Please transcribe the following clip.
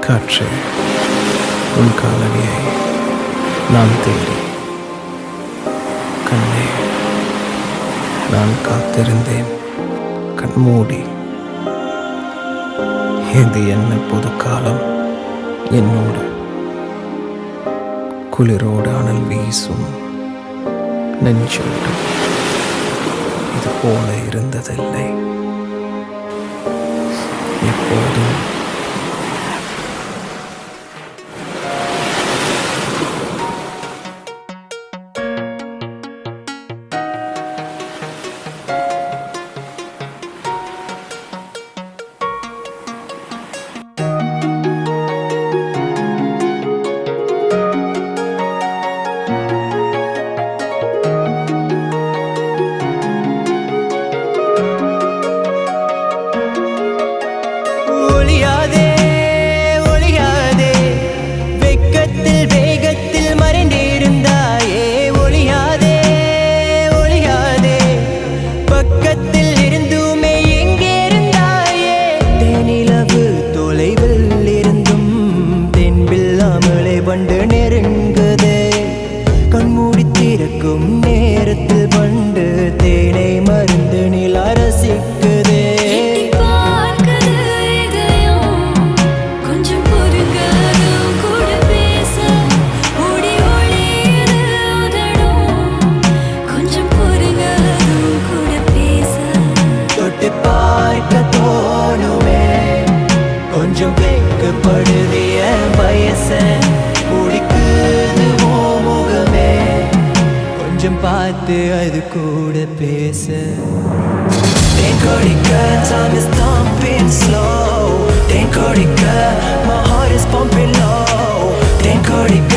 காற்றே, உன் காலடியை நான் தேடி, கண்ணே நான் காத்திருந்தேன் கண்மூடி. இது என்ன புது காலம் என்னோடு, குளிரோடு அனல் வீசும் நெஞ்சோடு. இது போல இருந்ததில்லை எப்போதும். வண்டு நெருங்குதே, கண்மூடி திறக்கும் நேரத்தில் வண்டு தேனை மருந்து நிலா ரசிக்குதே. தொட்டு பார்க்க தோணுமே, கொஞ்சம் வெட்கப்படுது என் வயசு. பார்த்து அது கூட பேச. தேன்கொடிக்க time is thumping slow. தேன்கொடிக்க my heart is pumping low. தேன்கொடிக்க